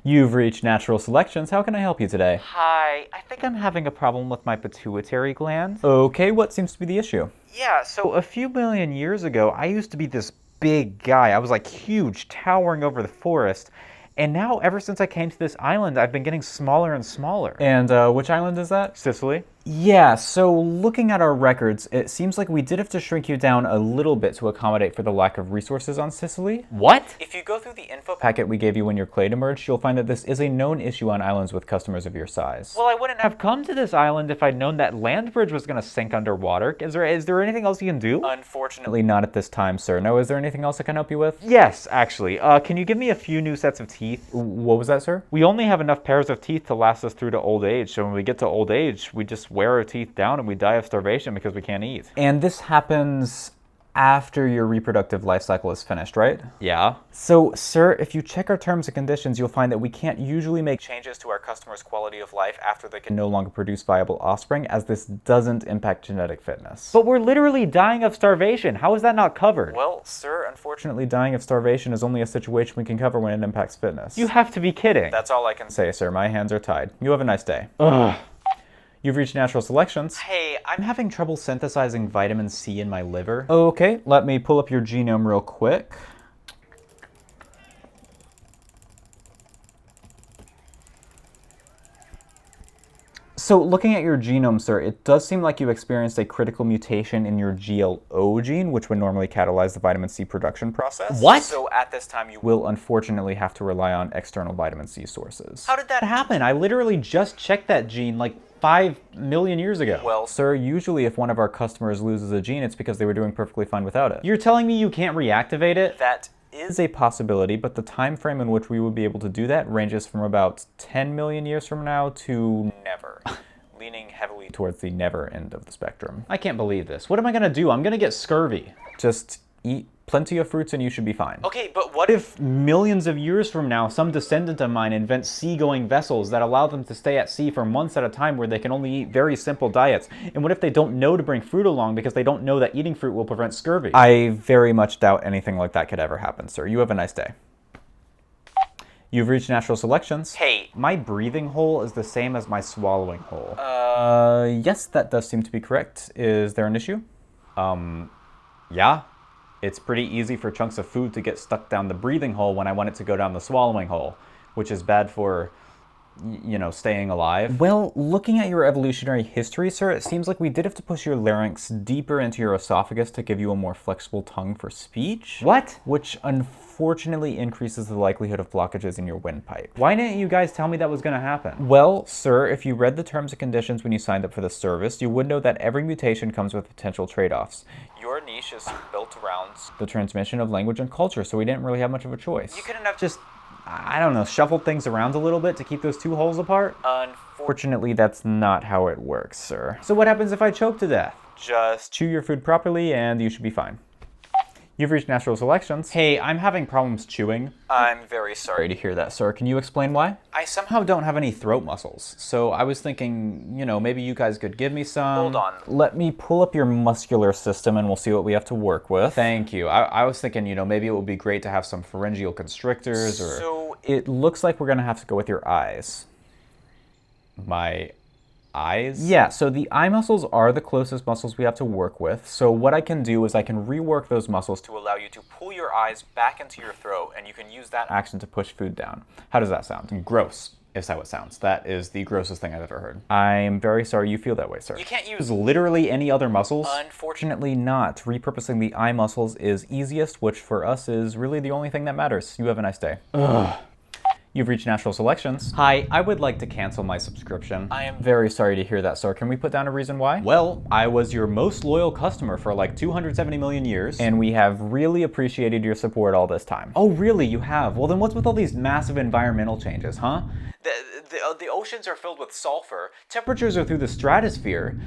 You've reached Natural Selections. How can I help you today? Hi, I think I'm having a problem with my pituitary gland. Okay, what seems to be the issue? Yeah, so a few million years ago, I used to be this big guy. I was like huge, towering over the forest. And now, ever since I came to this island, I've been getting smaller and smaller. And which island is that? Sicily. Yeah, so looking at our records, it seems like we did have to shrink you down a little bit to accommodate for the lack of resources on Sicily. What? If you go through the info packet we gave you when your clade emerged, you'll find that this is a known issue on islands with customers of your size. Well, I wouldn't have come to this island if I'd known that land bridge was going to sink underwater. Is there anything else you can do? Unfortunately, not at this time, sir. No, is there anything else I can help you with? Yes, actually. Can you give me a few new sets of teeth? What was that, sir? We only have enough pairs of teeth to last us through to old age, so when we get to old age, we just wear our teeth down and we die of starvation because we can't eat. And this happens after your reproductive life cycle is finished, right? Yeah. So, sir, if you check our terms and conditions, you'll find that we can't usually make changes to our customers' quality of life after they can no longer produce viable offspring, as this doesn't impact genetic fitness. But we're literally dying of starvation. How is that not covered? Well, sir, unfortunately, dying of starvation is only a situation we can cover when it impacts fitness. You have to be kidding. That's all I can say, sir. My hands are tied. You have a nice day. Ugh. You've reached Natural Selections. Hey, I'm having trouble synthesizing vitamin C in my liver. Okay, let me pull up your genome real quick. So looking at your genome, sir, it does seem like you experienced a critical mutation in your GLO gene, which would normally catalyze the vitamin C production process. What? So at this time, you will unfortunately have to rely on external vitamin C sources. How did that happen? I literally just checked that gene like 5 million years ago. Well, sir, usually if one of our customers loses a gene, it's because they were doing perfectly fine without it. You're telling me you can't reactivate it? That is a possibility, but the time frame in which we would be able to do that ranges from about 10 million years from now to never. Leaning heavily towards the never end of the spectrum. I can't believe this. What am I gonna do? I'm gonna get scurvy. Just eat plenty of fruits and you should be fine. Okay, but what if millions of years from now, some descendant of mine invents seagoing vessels that allow them to stay at sea for months at a time where they can only eat very simple diets? And what if they don't know to bring fruit along because they don't know that eating fruit will prevent scurvy? I very much doubt anything like that could ever happen, sir. You have a nice day. You've reached Natural Selections. Hey, my breathing hole is the same as my swallowing hole. Yes, that does seem to be correct. Is there an issue? Yeah. It's pretty easy for chunks of food to get stuck down the breathing hole when I want it to go down the swallowing hole, which is bad for, you know, staying alive. Well, looking at your evolutionary history, sir, it seems like we did have to push your larynx deeper into your esophagus to give you a more flexible tongue for speech. What? Which unfortunately increases the likelihood of blockages in your windpipe. Why didn't you guys tell me that was gonna happen? Well, sir, if you read the terms and conditions when you signed up for the service, you would know that every mutation comes with potential trade-offs. Your niche is built around the transmission of language and culture, so we didn't really have much of a choice. You couldn't have just, I don't know, shuffled things around a little bit to keep those two holes apart? Unfortunately, that's not how it works, sir. So what happens if I choke to death? Just chew your food properly and you should be fine. You've reached Natural Selections. Hey, I'm having problems chewing. I'm very sorry to hear that, sir. Can you explain why? I somehow don't have any throat muscles, so I was thinking, you know, maybe you guys could give me some. Hold on. Let me pull up your muscular system and we'll see what we have to work with. Thank you. I was thinking, you know, maybe it would be great to have some pharyngeal constrictors or... So it looks like we're gonna have to go with your eyes. My eyes? Yeah, so the eye muscles are the closest muscles we have to work with. So what I can do is I can rework those muscles to allow you to pull your eyes back into your throat, and you can use that action to push food down. How does that sound? Gross is how it sounds. That is the grossest thing I've ever heard. I'm very sorry you feel that way, sir. You can't use literally any other muscles? Unfortunately not. Repurposing the eye muscles is easiest, which for us is really the only thing that matters. You have a nice day. Ugh. You've reached Natural Selections. Hi, I would like to cancel my subscription. I am very sorry to hear that, sir. Can we put down a reason why? Well, I was your most loyal customer for like 270 million years, and we have really appreciated your support all this time. Oh, really? You have? Well, then what's with all these massive environmental changes, huh? The oceans are filled with sulfur. Temperatures are through the stratosphere.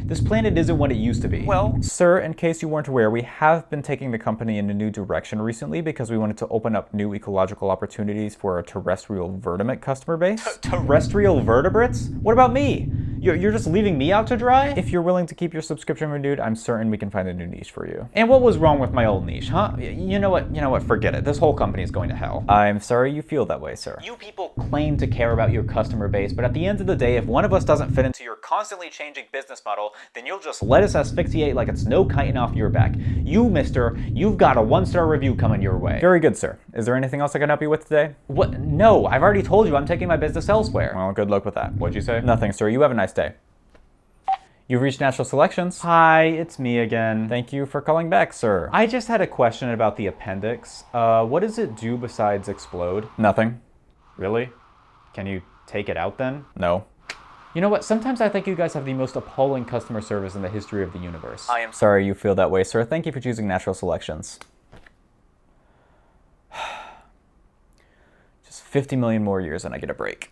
This planet isn't what it used to be. Well, sir, in case you weren't aware, we have been taking the company in a new direction recently because we wanted to open up new ecological opportunities for our terrestrial vertebrate customer base. Terrestrial vertebrates? What about me? You're just leaving me out to dry? If you're willing to keep your subscription renewed, I'm certain we can find a new niche for you. And what was wrong with my old niche, huh? You know what, forget it. This whole company is going to hell. I'm sorry you feel that way, sir. You people claim to care about your customer base, but at the end of the day, if one of us doesn't fit into your constantly changing business model, then you'll just let us asphyxiate like it's no kiting off your back. You, mister, you've got a 1-star review coming your way. Very good, sir. Is there anything else I can help you with today? What? No, I've already told you I'm taking my business elsewhere. Well, good luck with that. What'd you say? Nothing, sir. You have a nice day. You've reached Natural Selections. Hi, it's me again. Thank you for calling back, sir. I just had a question about the appendix. What does it do besides explode? Nothing. Really? Can you take it out then? No. You know what? Sometimes I think you guys have the most appalling customer service in the history of the universe. I am sorry you feel that way, sir. Thank you for choosing Natural Selections. Just 50 million more years and I get a break.